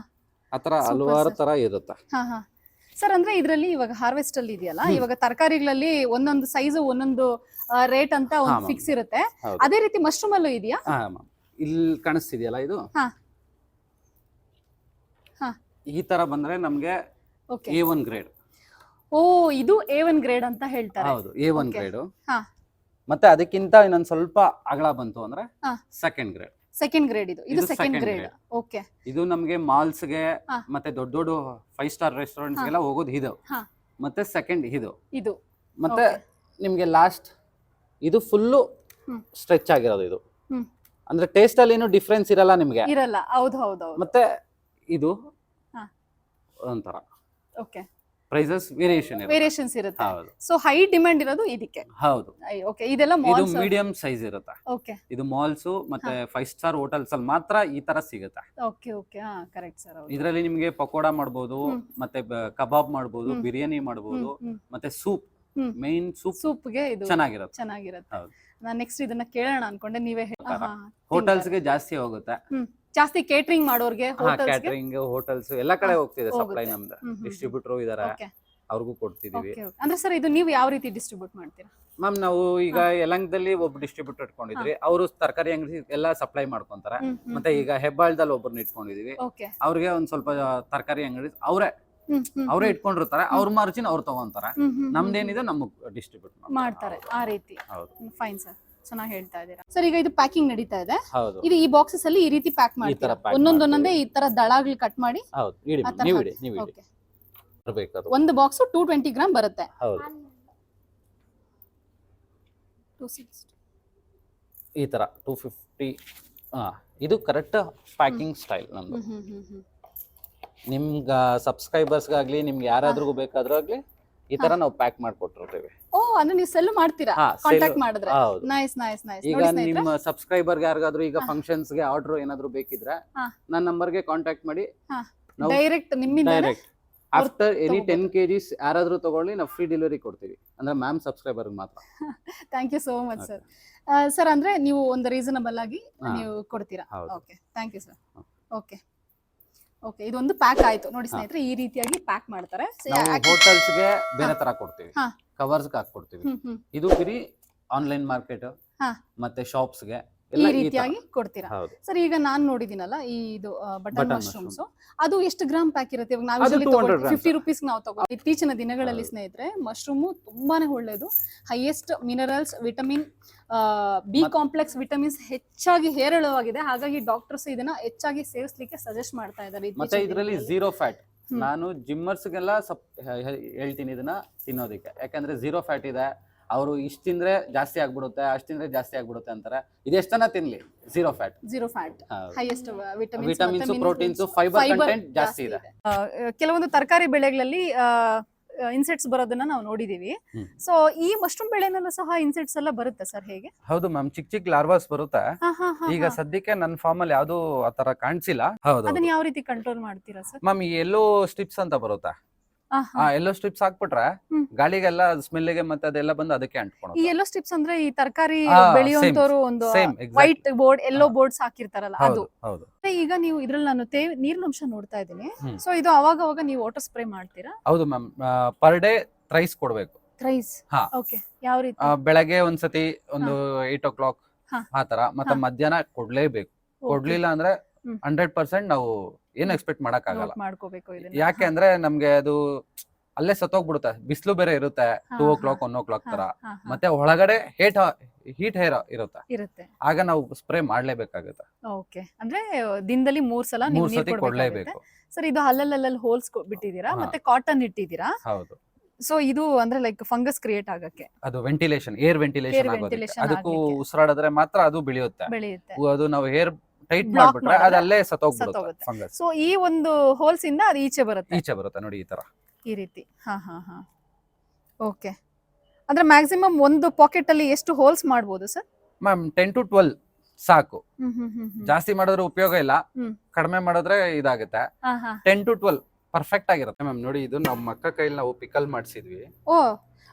ಆತರ ಹಲವಾರು ತರ ಇರುತ್ತೆ. ಹಾ ಹಾ ಸರ್, ಅಂದ್ರೆ ಇದರಲ್ಲಿ ಇವಾಗ ಹಾರ್ವೆಸ್ಟ್ ಅಲ್ಲಿ ಇದೆಯಲ್ಲ, ಇವಾಗ ತರಕಾರಿಗಳಲ್ಲಿ ಒಂದೊಂದು ಸೈಜ್ ಒಂದೊಂದು ರೇಟ್ ಅಂತ ಒಂದು ಹಾ, ಫಿಕ್ಸ್ ಇರುತ್ತೆ. ಹೌದು. ಅದೇ ರೀತಿ ಮಶ್ರೂಮ್ ಅಲ್ಲೂ ಇದೆಯಾ? ಹಾ ಮ್ಯಾಮ್, ಇಲ್ಲಿ ಕಾಣಿಸ್ತಿದೆಯಲ್ಲ ಇದು, ಹಾ ಹಾ ಈ ತರ ಬಂದ್ರೆ ನಮ್ಗೆ ಓಕೆ. A1 grade. ಓ, ಇದು A1 ಗ್ರೇಡ್ ಅಂತ ಹೇಳ್ತಾರೆ. ಹೌದು, A1 Okay. ಗ್ರೇಡ್. ಹಾ, ಮತ್ತೆ ಅದಕ್ಕಿಂತ ಇನ್ನೊಂದ್ ಸ್ವಲ್ಪ ಅಗಲ ಬಂತು ಅಂದ್ರೆ ಹಾ. Second grade. ಸೆಕೆಂಡ್ ಗ್ರೇಡ್ ಇದು ಇದು second second grade. grade. Okay, ಇದು ನಮ್ಗೆ ಮಾಲ್ಸ್ ಗೆ ಹಾ. ಮತ್ತೆ ದೊಡ್ಡ ದೊಡ್ಡ 5 ಸ್ಟಾರ್ ರೆಸ್ಟೋರೆಂಟ್ಸ್ ಗೆಲ್ಲ ಹೋಗೋದು ಇದು. ಹಾ. ಮತ್ತೆ ಸೆಕೆಂಡ್ ಇದು. ಇದು ಮತ್ತೆ Okay. ನಿಮ್ಗೆ ಲಾಸ್ಟ್ ಇದು ಫುಲ್ಲು ಹ್ಮ್. ಸ್ಟ್ರೆಚ್ ಆಗಿರೋದು ಇದು. ಹ್ಮ್. ಅಂದ್ರೆ ಟೇಸ್ಟ್ ಅಲ್ಲಿ ಏನು ಡಿಫ್ರೆನ್ಸ್ ಇರಲ್ಲ ನಿಮ್ಗೆ. ಇರಲ್ಲ. ಹೌದು ಹೌದು ಹೌದು. ಮತ್ತೆ ಇದು ಹಾ. ಒಂಥರ ಓಕೆ, ಪ್ರೈಸಸ್ ವೇರಿಯೇಷನ್ ಇರುತ್ತೆ. ವೇರಿಯೇಷನ್ಸ್ ಇರುತ್ತೆ. ಹೌದು ಸೊ ಹೈ ಡಿಮ್ಯಾಂಡ್ ಇರೋದು ಇದಕ್ಕೆ. ಹೌದು. ಓಕೆ, ಇದೆಲ್ಲ ಇದು ಮಾಲ್ಸ್. ಮೀಡಿಯಂ ಸೈಜ್ ಇರುತ್ತೆ. ಓಕೆ ಇದು ಮಾಲ್ಸ್ ಮತ್ತೆ 5 ಸ್ಟಾರ್ ಹೋಟೆಲ್ಸ್ ಅಲ್ಲಿ ಮಾತ್ರ ಈ ತರ ಸಿಗುತ್ತೆ. ಓಕೆ ಓಕೆ, ಹಾ ಕರೆಕ್ಟ್ ಸರ್. ಹೌದು. ಇದರಲ್ಲಿ ನಿಮ್ಗೆ ಪಕೋಡ ಮಾಡ್ಬೋದು, ಮತ್ತೆ ಕಬಾಬ್ ಮಾಡ್ಬೋದು, ಬಿರಿಯಾನಿ ಮಾಡ್ಬೋದು, ಮತ್ತೆ ಸೂಪ್, ಹ್ಮ್. ಮೈನ್ ಸೂಪ್ ಸೂಪ್ಗೆ ಇದು ಚೆನ್ನಾಗಿರುತ್ತೆ. ಚೆನ್ನಾಗಿರುತ್ತೆ. ಹೌದು. ನಾನು ನೆಕ್ಸ್ಟ್ ಇದನ್ನ ಕೇಳೋಣ ಅನ್ಕೊಂಡೆ, ನೀವೇ ಹೋಟೆಲ್ಸ್ ಗೆ ಜಾಸ್ತಿ ಹೋಗುತ್ತೆ. ಜಾಸ್ತಿ ಕೇಟರಿಂಗ್ ಮಾಡೋರ್ಗೆ ಹೋಟೆಲ್ಸ್ಗೆ. ಕ್ಯಾಟರಿಂಗ್, ಹೋಟೆಲ್ಸ್ ಎಲ್ಲಾ ಕಡೆ ಹೋಗ್ತಿದೆ ಹೋಗುತ್ತೆ. ಸಪ್ಲೈ. ನಮ್ದು ಹ್ಮ್. ಡಿಸ್ಟ್ರಿಬ್ಯೂಟರ್ ಇದಾರೆ, ಓಕೆ ಅವ್ರಿಗೂ ಕೊಡ್ತಿದೀವಿ. Okay okay. ಅಂದ್ರೆ ಸರ್ ಇದು ನೀವು ಯಾವ ರೀತಿ ಡಿಸ್ಟ್ರಿಬ್ಯೂಟ್ ಮಾಡ್ತೀರಾ? ಮ್ಯಾಮ್ ನಾವು ಈಗ ಯಲಂಕದಲ್ಲಿ ಒಬ್ಬ ಡಿಸ್ಟ್ರಿಬ್ಯೂಟರ್ ಇಟ್ಕೊಂಡಿದ್ರಿ, ಅವರು ತರಕಾರಿ ಅಂಗಡಿ ಎಲ್ಲ ಸಪ್ಲೈ ಮಾಡ್ಕೊಂತಾರೆ. ಮತ್ತೆ ಈಗ ಹೆಬ್ಬಾಳದಲ್ಲಿ ಒಬ್ಬರನ್ನ ಇಟ್ಕೊಂಡಿದೀವಿ, ಓಕೆ. ಅವ್ರಿಗೆ ಒಂದ್ ಸ್ವಲ್ಪ ತರಕಾರಿ ಅಂಗಡಿ ಅವರೇ ಇಟ್ಕೊಂಡಿರ್ತಾರೆ. ಅವ್ರ ಮಾರ್ಜಿನ್ ಅವ್ರು ತಗೊಂತಾರೆ. ನಮ್ದೇನಿದೆ ನಮಗ್ ಡಿಸ್ಟ್ರಿಬ್ಯೂಟ್ ಮಾಡ್ತಾರೆ ಆ ರೀತಿ. ಹೌದು. ಫೈನ್ ಸರ್, ಚೆನ್ನಾಗಿ ಹೇಳ್ತಾ ಇದ್ದೀರಾ ಸರ್. ಈಗ ಇದು ಪ್ಯಾಕಿಂಗ್ ನಡೀತಾ ಇದೆ. ಹೌದು. ಇದು ಈ ಬಾಕ್ಸಸ್ ಅಲ್ಲಿ ಈ ರೀತಿ ಪ್ಯಾಕ್ ಮಾಡ್ತೀರಾ? pack ಒಂದೊಂದೊಂದೇ ಈ ತರ ದಳಗಳು ಕಟ್ ಮಾಡಿ. ಹೌದು, ಇಡಿ ಆ ತರ ನೀವು ಇಡಿ, ನೀವು ಇಡಿ. ಓಕೆ. ಬರ್ಬೇಕದು. ಒಂದು ಬಾಕ್ಸ್ 220 ಗ್ರಾಮ್ ಬರುತ್ತೆ. ಹೌದು, 260. ಈ ತರ 250. ಇದು ಕರೆಕ್ಟ್ ಪ್ಯಾಕಿಂಗ್ ಸ್ಟೈಲ್ ನಮ್ದು. ನಿಮ್ಗ ಸಬ್ಸ್ಕ್ರೈಬರ್ಸ್ಗಾಗ್ಲಿ ನಿಮ್ಗೆ ಯಾರಾದ್ರೂ ಬೇಕಾದ್ರೂ ಆಗ್ಲಿ ಈ ತರ ನಾವು ಪ್ಯಾಕ್ ಮಾಡ್ಕೊಟ್ಟಿರ್ತೀವಿ. ಓ, ಅಂದ್ರೆ ನೀವು ಸೆಲ್ ಮಾಡ್ತೀರಾ ಹಾ, ಕಾಂಟ್ಯಾಕ್ಟ್ sell- ಮಾಡಿದ್ರೆ? ಹೌದು. Nice nice nice. ಈಗ ನಿಮ್ಮ ಸಬ್ಸ್ಕ್ರೈಬರ್ ಯಾರಿಗಾದ್ರೂ ಈಗ ಫಂಕ್ಷನ್ಸ್ ಗೆ ಆರ್ಡರ್ ಏನಾದ್ರು ಬೇಕಿದ್ರೆ ಹಾ. ನನ್ನ ನಂಬರ್ಗೆ ಕಾಂಟ್ಯಾಕ್ಟ್ ಮಾಡಿ. ನಾವು ಡೈರೆಕ್ಟ್ ನಿಮ್ಮಿಂದ. ಡೈರೆಕ್ಟ್ ಆಫ್ಟರ್ ಎನಿ 10 kgs ಯಾರಾದ್ರೂ ತಗೊಳ್ಳಿ, ನಾವು ಫ್ರೀ ಡೆಲಿವರಿ ಕೊಡ್ತೀವಿ. ಅಂದ್ರೆ ಮ್ಯಾಮ್ ಸಬ್ಸ್ಕ್ರೈಬರ್ ಮಾತ್ರ. Thank you so much sir. Sir ಅಂದ್ರೆ ನೀವು ಒಂದು ರೀಸನಬಲ್ ಆಗಿ ನೀವು ಕೊಡ್ತೀರಾ? ಹೌದು. Okay, thank you sir. Okay okay, ಇದೊಂದು ಪ್ಯಾಕ್ ಆಯ್ತು ನೋಡಿ ಸ್ನೇಹಿತರೆ. ಈ ರೀತಿಯಾಗಿ ಪ್ಯಾಕ್ ಮಾಡ್ತಾರೆ. ನಾವು ಹೋಟೆಲ್ಸ್ ಗೆ ಬೇರೆ ತರ ಕೊಡ್ತೀವಿ, ಹಾ. ಕವರ್ಸ್ ಗೆ ಹಾಕೊಡ್ತೀವಿ. ಇದು ಬರೀ ಆನ್ಲೈನ್ ಮಾರ್ಕೆಟ್ ಹಾ. ಮತ್ತೆ ಶಾಪ್ಸ್ ಗೆ ಈ ಎಲ್ಲ ಈ ತರ. ರೀತಿಯಾಗಿ ಕೊಡ್ತೀರಾ? ಹೌದು. ಸರ್ ಈಗ ನಾನ್ ನೋಡಿದಿನಲ್ಲ ಇದು ಬಟನ್ Button ಮಶ್ರೂಮ್ಸ್, ಅದು ಎಷ್ಟು ಗ್ರಾಮ್ ಪ್ಯಾಕ್ ಇರುತ್ತೆ? ಇವಾಗ ನಾವು ಅದು 200 grams. 50 ರುಪೀಸ್ ನಾವು ತಗೋ. ಇತ್ತೀಚಿನ ದಿನಗಳಲ್ಲಿ ಸ್ನೇಹಿತರೆ ಮಶ್ರೂಮ್ ತುಂಬಾನೇ ಒಳ್ಳೇದು. Highest minerals, vitamin B complex vitamins ಹೆಚ್ಚಾಗಿ ಹೇರಳವಾಗಿದೆ. ಹಾಗಾಗಿ ಡಾಕ್ಟರ್ಸ್ ಇದನ್ನ ಹೆಚ್ಚಾಗಿ ಸೇವಿಸಲಿಕ್ಕೆ ಸಜೆಸ್ಟ್ ಮಾಡ್ತಾ ಇದ್ದಾರೆ. ಮತ್ತೆ ಇದರಲ್ಲಿ 0 ಫ್ಯಾಟ್. ನಾನು ಜಿಮ್ಮರ್ಸ್ ಗೆಲ್ಲ ಹೇಳ್ತೀನಿ ಇದನ್ನ ತಿನ್ನೋದಕ್ಕೆ, ಯಾಕಂದ್ರೆ 0 ಫ್ಯಾಟ್ ಇದೆ. ಅವರು ಇಷ್ಟ ತಿಂದ್ರೆ ಜಾಸ್ತಿ ಆಗ್ಬಿಡುತ್ತೆ, ಅಷ್ಟ್ ತಿಂದ್ರೆ ಜಾಸ್ತಿ ಆಗ್ಬಿಡುತ್ತೆ ಅಂತಾರೆ. ಇದೆಷ್ಟನ್ನ ತಿನ್ಲಿ, 0 fat. 0 fat, highest vitamins, proteins, fibre content ಜಾಸ್ತಿ ಇದೆ. ಕೆಲವೊಂದು ತರಕಾರಿ ಬೆಳೆಗಳಲ್ಲಿ ಇನ್ಸೆಕ್ಟ್ಸ್ ಬರೋದನ್ನ ನಾವು ನೋಡಿದೀವಿ. ಸೊ ಈ ಮಶ್ರೂಮ್ ಬೆಳೆನಲ್ಲೂ ಸಹ ಇನ್ಸೆಕ್ಟ್ಸ್ ಎಲ್ಲ ಬರುತ್ತೆ ಸರ್? ಹೇಗೆ? ಹೌದು ಮ್ಯಾಮ್, ಚಿಕ್ಕ ಚಿಕ್ಕ ಲಾರ್ವಾಸ್ ಬರುತ್ತೆ. ಈಗ ಸದ್ಯಕ್ಕೆ ನನ್ನ ಫಾರ್ಮ್ ಅಲ್ಲಿ ಯಾವ್ದು ಆತರ ಕಾಣಿಸಿಲ್ಲ. ಹೌದು. ಅದನ್ನ ಯಾವ ರೀತಿ ಕಂಟ್ರೋಲ್ ಮಾಡ್ತೀರಾ ಸರ್? ಮ್ಯಾಮ್, ಈ ಎಲ್ಲೋ ಸ್ಟ್ರಿಪ್ಸ್ ಅಂತ ಬರುತ್ತೆ. ಎಲ್ಲೋ ಸ್ಟ್ರಿಪ್ಸ್ ಹಾಕ್ಬಿಟ್ರೆ ಗಾಳಿಗೆಲ್ಲ ಸ್ಮೆಲ್ಗೆ ಮತ್ತೆ ಅದೆಲ್ಲ ಬಂದು ಅದಕ್ಕೆ ಈ ಅಂಟ್ಕೊಂಡು. ಎಲ್ಲೋ ಸ್ಟ್ರಿಪ್ಸ್ ಅಂದ್ರೆ ಈ ತರಕಾರಿ ಹಾ, ಬೆಳೆಯುವಂತವ್ರು ಒಂದು same, exactly. ವೈಟ್ ಬೋರ್ಡ್, ಎಲ್ಲೋ ಬೋರ್ಡ್ಸ್ ಹಾಕಿರ್ತಾರಲ್ಲ ಅದು. ಹೌದು. ಈಗ ನೀವು ಇದ್ರಲ್ಲಿ ನಾನು ನೀರಿನ ಅಂಶ ನೋಡ್ತಾ ಇದ್ದೀನಿ. ಹ್ಮ್. ಸೊ ಇದು ಅವಾಗ ನೀವು ವಾಟರ್ ಸ್ಪ್ರೇ ಮಾಡ್ತೀರಾ? ಹೌದು ಮ್ಯಾಮ್, ಪರ್ ಡೇ ಥ್ರೈಸ್ ಕೊಡ್ಬೇಕು. ಥ್ರೈಸ್? ಹಾ. ಓಕೆ, ಯಾವ ರೀತಿ? ಬೆಳಗ್ಗೆ ಒಂದ್ಸತಿ ಒಂದು 8 o'clock ಹಾ. ಆತರ, ಮತ್ತೆ ಮಧ್ಯಾಹ್ನ ಕೊಡ್ಲೇಬೇಕು. ಕೊಡ್ಲಿಲ್ಲ ಅಂದ್ರೆ 100% ನಾವು ಏನು ಎಕ್ಸ್ಪೆಕ್ಟ್ ಮಾಡಕ್ ಆಗಲ್ಲ. ಮಾಡ್ಕೋಬೇಕು ಇದನ್ನ. ಯಾಕೆ ಅಂದ್ರೆ ನಮ್ಗೆ ಅದು ಅಲ್ಲೇ ಸತ್ತೋಗ್ಬಿಡುತ್ತೆ, ಬಿಸಿಲು ಬೇರೆ ಇರುತ್ತೆ, ಹಾ, 2 ಹಾ. o'clock 1 o'clock ತರ. ಹಾ, ಹಾ. ಮತ್ತೆ ಒಳಗಡೆ ಹೀಟ್ ಹೇರ್ ಇರುತ್ತೆ, ಇರುತ್ತೆ. ಆಗ ನಾವು ಸ್ಪ್ರೇ ಮಾಡ್ಲೇಬೇಕಾಗುತ್ತೆ. ಓಕೆ, ಅಂದ್ರೆ ದಿನದಲ್ಲಿ 3 ಸಲ ನೀವು 3 ನೀರ್ ಸತಿ ಕೊಡ್ಬೇಕಾಗುತ್ತೆ. ಕೊಡ್ಲೇಬೇಕು. ಸರ್, ಇದು ಅಲ್ಲಲ್ಲಿ ಹೋಲ್ಸ್ ಬಿಟ್ಟಿದ್ದೀರಾ, ಹಾ. ಮತ್ತೆ ಕಾಟನ್ ಇಟ್ಟಿದ್ದೀರಾ. ಹೌದು, ಸೊ ಇದು ಅಂದ್ರೆ ಲೈಕ್ ಫಂಗಸ್ ಕ್ರಿಯೇಟ್ ಆಗಕ್ಕೆ, ಅದು ವೆಂಟಿಲೇಷನ್, ಏರ್ ವೆಂಟಿಲೇಷನ್ ಆಗೋದಕ್ಕೆ. ventilation ಅದಕ್ಕೂ ಆಗ್ಲಿಕ್ಕೆ. ಉಸಿರಾಡಿದ್ರೆ ಮಾತ್ರ ಅದು ಬೆಳೆಯುತ್ತೆ. ಬೆಳೆಯುತ್ತೆ. ಅದು ನಾವು ಹೇರ್ ಟೈಟ್ Block ಮಾಡ್ಬಿಟ್ರೆ ಮಾಡಿದ್ರೆ ಅದಲ್ಲೇ ಸತ್ತೋಗ್ಬಿಡುತ್ತೆ ಸತ್ತೋಗುತ್ತೆ. ಫಂಗಸ್. ಸೊ ಈ ಒಂದು ಹೋಲ್ಸ್ ಇಂದ ಅದು ಈಚೆ ಬರುತ್ತೆ ಈಚೆ ಬರುತ್ತೆ ನೋಡಿ ಈ ತರ. ಈ ರೀತಿ. ಹಾ ಹಾ ಹಾ. ಓಕೆ, ಅಂದ್ರೆ ಮ್ಯಾಕ್ಸಿಮಮ್ ಒಂದು ಪಾಕೆಟ್ ಅಲ್ಲಿ ಎಷ್ಟು ಹೋಲ್ಸ್ ಮಾಡ್ಬೋದು ಸರ್? ಮ್ಯಾಮ್ 10 to 12 ಸಾಕು. ಹ್ಮ್. ಜಾಸ್ತಿ ಮಾಡಿದ್ರೆ ಉಪಯೋಗ ಇಲ್ಲ, ಹ್ಮ್. ಕಡಿಮೆ ಮಾಡಿದ್ರೆ ಇದಾಗುತ್ತೆ. ಹಾ ಹಾ. 10 to 12 ಪರ್ಫೆಕ್ಟ್ ಆಗಿರುತ್ತೆ ಮ್ಯಾಮ್. ನೋಡಿ ಇದು ನಮ್ಮ ಅಕ್ಕ ಕೈಲಿ ನಾವು ಪಿಕಲ್ ಮಾಡಿಸಿದ್ವಿ. ಓ,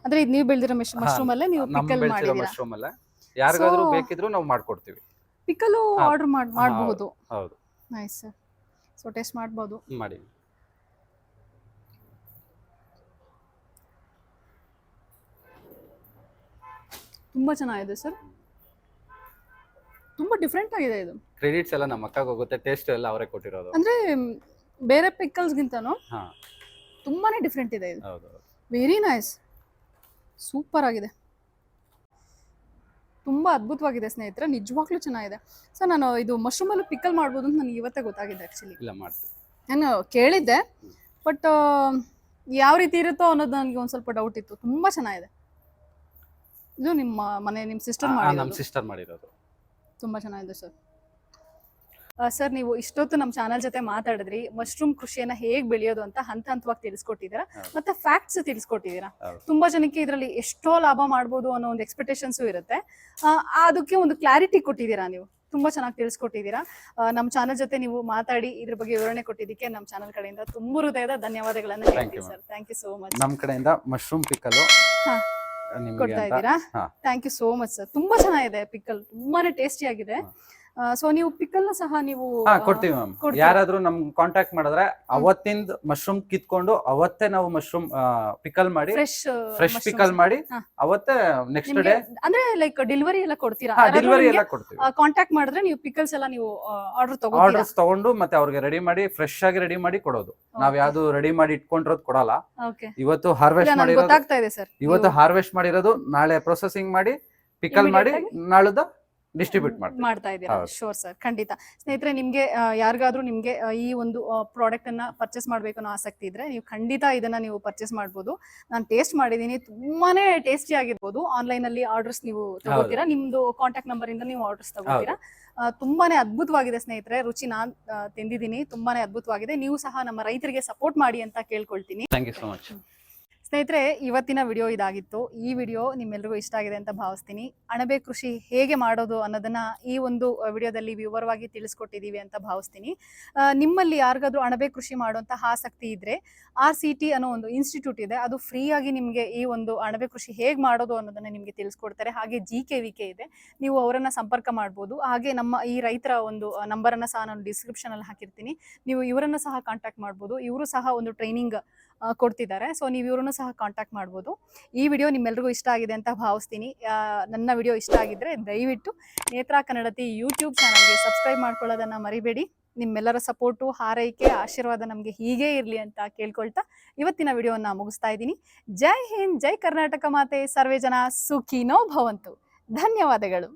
ಅಂದ್ರೆ ಇದು ನೀವು ಬೆಳೆದಿರೋ ಮಶ್ರೂಮ್ ಅಲ್ಲೇ ನೀವು ನಮ್ಮ ಪಿಕಲ್ ಬೆಳೆಸಿರೋ ಮಾಡಿದೀರಾ? ಮಶ್ರೂಮ್ ಅಲ್ಲೇ ಯಾರಿಗಾದ್ರೂ So- ಬೇಕಿದ್ರು ನಾವು ಮಾಡ್ಕೊಡ್ತೀವಿ. ಪಿಕಲು ಹಾ. ಆರ್ಡರ್ ಮಾಡಬಹುದು. ಹೌದು, ನೈಸ್ ಸರ್. ಸೊ ಟೇಸ್ಟ್ ಮಾಡಬಹುದು. ಮಾಡಿ. ತುಂಬಾ ಚೆನ್ನಾಗಿದೆ ಸರ್, ತುಂಬಾ ಡಿಫ್ರೆಂಟ್ ಆಗಿದೆ ಇದು. ಕ್ರೆಡಿಟ್ಸ್ ಎಲ್ಲ ನಮ್ಮ ಅಕ್ಕಗೆ ಹೋಗುತ್ತೆ, ಟೇಸ್ಟ್ ಎಲ್ಲ ಅವರೇ ಕೊಟ್ಟಿರೋದು. ಅಂದ್ರೆ ಬೇರೆ ಪಿಕಲ್ಸ್ ಗಿಂತನೂ ಹಾ, ತುಂಬಾನೇ ಡಿಫ್ರೆಂಟ್ ಇದೆ ಇದು. ಹೌದು. ವೆರಿ ನೈಸ್, ಸೂಪರ್ ಆಗಿದೆ, ತುಂಬಾ ಅದ್ಭುತವಾಗಿದೆ ಸ್ನೇಹಿತರೆ, ನಿಜವಾಗ್ಲೂ ಚೆನ್ನಾಗಿದೆ. ಸರ್, ನಾನು ಇದು ಮಶ್ರೂಮ್ ಅಲ್ಲೂ ಪಿಕಲ್ ಮಾಡ್ಬೋದು ಅಂತ ನನಗೆ ಇವತ್ತೇ ಗೊತ್ತಾಗಿದೆ ಆಕ್ಚುಲಿ. ಇಲ್ಲ ಮಾಡ್ತೀವಿ. ನಾನು ಕೇಳಿದ್ದೆ, ಬಟ್ ಯಾವ ರೀತಿ ಇರುತ್ತೋ ಅನ್ನೋದು ನನಗೆ ಒಂದು ಸ್ವಲ್ಪ ಡೌಟ್ ಇತ್ತು. ತುಂಬಾ ಚೆನ್ನಾಗಿದೆ. ಇದು ನಿಮ್ಮ ಸಿಸ್ಟರ್ ನಮ್ಮ ಮಾಡಿರೋದು. ಸಿಸ್ಟರ್ ಮಾಡಿರೋದು. ತುಂಬಾ ಚೆನ್ನಾಗಿದೆ ಸರ್. ಸರ್, ನೀವು ಇಷ್ಟೊತ್ತು ನಮ್ಮ ಚಾನಲ್ ಜೊತೆ ಮಾತಾಡಿದ್ರಿ, ಮಶ್ರೂಮ್ ಕೃಷಿಯನ್ನ ಹೇಗೆ ಬೆಳೆಯೋದು ಅಂತ ಹಂತವಾಗಿ ತಿಳಿಸ್ಕೊಟ್ಟಿದ್ದೀರಾ, ಹೌದು. ಮತ್ತೆ ಫ್ಯಾಕ್ಟ್ಸ್ ತಿಳಿಸ್ಕೊಟ್ಟಿದ್ದೀರಾ. ಹೌದು. ತುಂಬಾ ಜನಕ್ಕೆ ಇದರಲ್ಲಿ ಎಷ್ಟೋ ಲಾಭ ಮಾಡ್ಬೋದು ಅನ್ನೋ ಒಂದು ಎಕ್ಸ್ಪೆಕ್ಟೇಷನ್ಸು ಇರುತ್ತೆ. ಅದಕ್ಕೆ ಒಂದು ಕ್ಲಾರಿಟಿ ಕೊಟ್ಟಿದ್ದೀರಾ ನೀವು, ತುಂಬಾ ಚೆನ್ನಾಗಿ ತಿಳಿಸ್ಕೊಟ್ಟಿದ್ದೀರಾ. ನಮ್ಮ ಚಾನಲ್ ಜೊತೆ ನೀವು ಮಾತಾಡಿ ಇದ್ರ ಬಗ್ಗೆ ವಿವರಣೆ ಕೊಟ್ಟಿದ್ದಕ್ಕೆ ನಮ್ಮ ಚಾನಲ್ ಕಡೆಯಿಂದ ತುಂಬ ಹೃದಯದ ಧನ್ಯವಾದಗಳನ್ನ Thank ಹೇಳ್ತೀನಿ you, ಸರ್. Thank you so much. ನಮ್ಮ ಕಡೆಯಿಂದ ಮಶ್ರೂಮ್ ಪಿಕಲ್ ಹಾ. ನಿಮಗೆ ಕೊಡ್ತಾ ಅಂತ. ಇದ್ದೀರಾ? ಹಾ. Thank you so much sir. ತುಂಬಾ ಚೆನ್ನಾಗಿದೆ ಪಿಕಲ್, ತುಂಬಾನೇ ಟೇಸ್ಟಿ ಆಗಿದೆ. ಸೊ ನೀವು ಪಿಕಲ್ ನ ಸಹ ನೀವು ಹಾ, ಕೊಡ್ತೀವಿ ಮ್ಯಾಮ್. ಕೊಡ್ತೀರಾ? ಯಾರಾದ್ರೂ ನಮ್ ಕಾಂಟ್ಯಾಕ್ಟ್ ಮಾಡಿದ್ರೆ ಅವತ್ತಿಂದ ಮಶ್ರೂಮ್ ಕಿತ್ಕೊಂಡು ಅವತ್ತೇ ನಾವು ಮಶ್ರೂಮ್ ಪಿಕಲ್ ಮಾಡಿ ಫ್ರೆಶ್ ಪಿಕಲ್ ಮಾಡಿ ಹಾ. ಅವತ್ತೇ ನೆಕ್ಸ್ಟ್ ಡೇ ಅಂದ್ರೆ ಲೈಕ್ ಡೆಲಿವರಿ ಎಲ್ಲ ಕೊಡ್ತೀರಾ? ಡೆಲಿವರಿ ಎಲ್ಲ ಕೊಡ್ತೀವಿ. ಕಾಂಟ್ಯಾಕ್ಟ್ ಮಾಡಿದ್ರೆ ನೀವು ಪಿಕಲ್ಸ್ ಎಲ್ಲ ನೀವು ಆರ್ಡರ್ ತಗೋತೀರಾ? ಆರ್ಡರ್ಸ್ ತಗೊಂಡು ಮತ್ತೆ ಅವ್ರಿಗೆ ರೆಡಿ ಮಾಡಿ ಫ್ರೆಶ್ ಆಗಿ ರೆಡಿ ಮಾಡಿ ಕೊಡೋದು. ನಾವ್ ಯಾವ್ದು ರೆಡಿ ಮಾಡಿ ಇಟ್ಕೊಂಡಿರೋದು ಕೊಡಲ್ಲ. ಓಕೆ, ಇವತ್ತು ಹಾರ್ವೆಸ್ಟ್ ಮಾಡಿರೋದು, ಗೊತ್ತಾಗ್ತಾ ಇದೆ ಸರ್. ಇವತ್ತು ಹಾರ್ವೆಸ್ಟ್ ಮಾಡಿರೋದು ನಾಳೆ ಪ್ರೊಸೆಸಿಂಗ್ ಮಾಡಿ ಪಿಕಲ್ ಮಾಡಿ ನಾಳದ ಡಿಸ್ಟ್ರಿಬ್ಯೂಟ್ ಮಾಡ್ತಾ ಇದ್ದೀರಾ? ಹೌದು. ಶೋರ್ ಸರ್, ಖಂಡಿತ. ಸ್ನೇಹಿತರೆ, ನಿಮ್ಗೆ ಯಾರಿಗಾದ್ರೂ ನಿಮ್ಗೆ ಈ ಒಂದು ಪ್ರಾಡಕ್ಟ್ ಅನ್ನ ಪರ್ಚೇಸ್ ಮಾಡ್ಬೇಕು ಅನ್ನೋ ಆಸಕ್ತಿ ಇದ್ರೆ ನೀವು ಖಂಡಿತ ಇದನ್ನ ನೀವು ಪರ್ಚೇಸ್ ಮಾಡ್ಬೋದು. ನಾನು ಟೇಸ್ಟ್ ಮಾಡಿದೀನಿ, ತುಂಬಾನೇ ಟೇಸ್ಟಿ ಆಗಿರ್ಬೋದು. ಆನ್ಲೈನ್ ಅಲ್ಲಿ ಆರ್ಡರ್ಸ್ ನೀವು ತಗೋತೀರಾ, ನಿಮ್ದು ಕಾಂಟ್ಯಾಕ್ಟ್ ನಂಬರ್ ಇಂದ ನೀವು ಆರ್ಡರ್ಸ್ ತಗೋತೀರಾ. ತುಂಬಾನೇ ಅದ್ಭುತವಾಗಿದೆ ಸ್ನೇಹಿತರೆ, ರುಚಿ ನಾನ್ ತಿಂದಿದ್ದೀನಿ, ತುಂಬಾನೇ ಅದ್ಭುತವಾಗಿದೆ. ನೀವು ಸಹ ನಮ್ಮ ರೈತರಿಗೆ ಸಪೋರ್ಟ್ ಮಾಡಿ ಅಂತ ಕೇಳ್ಕೊಳ್ತೀನಿ. Thank you so much. ಸ್ನೇಹಿತರೆ, ಇವತ್ತಿನ ವಿಡಿಯೋ ಇದಾಗಿತ್ತು. ಈ ವಿಡಿಯೋ ನಿಮ್ಮೆಲ್ಲರಿಗೂ ಇಷ್ಟ ಆಗಿದೆ ಅಂತ ಭಾವಿಸ್ತೀನಿ. ಅಣಬೆ ಕೃಷಿ ಹೇಗೆ ಮಾಡೋದು ಅನ್ನೋದನ್ನ ಈ ಒಂದು ವಿಡಿಯೋದಲ್ಲಿ ವಿವರವಾಗಿ ತಿಳಿಸ್ಕೊಟ್ಟಿದ್ದೀವಿ ಅಂತ ಭಾವಿಸ್ತೀನಿ. ನಿಮ್ಮಲ್ಲಿ ಯಾರಿಗಾದ್ರೂ ಅಣಬೆ ಕೃಷಿ ಮಾಡುವಂತಹ ಆಸಕ್ತಿ ಇದ್ರೆ RCT ಅನ್ನೋ ಒಂದು ಇನ್ಸ್ಟಿಟ್ಯೂಟ್ ಇದೆ, ಅದು ಫ್ರೀ ಆಗಿ ನಿಮಗೆ ಈ ಒಂದು ಅಣಬೆ ಕೃಷಿ ಹೇಗೆ ಮಾಡೋದು ಅನ್ನೋದನ್ನ ನಿಮಗೆ ತಿಳಿಸ್ಕೊಡ್ತಾರೆ. ಹಾಗೆ GKVK ಇದೆ, ನೀವು ಅವರನ್ನ ಸಂಪರ್ಕ ಮಾಡ್ಬೋದು. ಹಾಗೆ ನಮ್ಮ ಈ ರೈತರ ಒಂದು ನಂಬರನ್ನ ಸಹ ನಾನು ಡಿಸ್ಕ್ರಿಪ್ಷನ್ ಅಲ್ಲಿ ಹಾಕಿರ್ತೀನಿ, ನೀವು ಇವರನ್ನ ಸಹ ಕಾಂಟ್ಯಾಕ್ಟ್ ಮಾಡ್ಬೋದು. ಇವರು ಸಹ ಒಂದು ಟ್ರೈನಿಂಗ್ ಕೊಡ್ತಿದ್ದಾರೆ. ಸೊ ನೀವು ಇವ್ರನ್ನು ಸಹ ಕಾಂಟ್ಯಾಕ್ಟ್ ಮಾಡ್ಬೋದು. ಈ ವಿಡಿಯೋ ನಿಮ್ಮೆಲ್ರಿಗೂ ಇಷ್ಟ ಆಗಿದೆ ಅಂತ ಭಾವಿಸ್ತೀನಿ. ನನ್ನ ವಿಡಿಯೋ ಇಷ್ಟ ಆಗಿದ್ರೆ ದಯವಿಟ್ಟು ನೇತ್ರಾ ಕನ್ನಡತಿ ಯೂಟ್ಯೂಬ್ ಚಾನಲ್ಗೆ ಸಬ್ಸ್ಕ್ರೈಬ್ ಮಾಡ್ಕೊಳ್ಳೋದನ್ನ ಮರಿಬೇಡಿ. ನಿಮ್ಮೆಲ್ಲರ ಸಪೋರ್ಟು, ಹಾರೈಕೆ, ಆಶೀರ್ವಾದ ನಮಗೆ ಹೀಗೆ ಇರಲಿ ಅಂತ ಕೇಳ್ಕೊಳ್ತಾ ಇವತ್ತಿನ ವಿಡಿಯೋನ ಮುಗಿಸ್ತಾ ಇದ್ದೀನಿ. ಜೈ ಹಿಂದ್, ಜೈ ಕರ್ನಾಟಕ ಮಾತೆ, ಸರ್ವೇ ಜನ ಸುಖಿನೋ ಭವಂತು. ಧನ್ಯವಾದಗಳು.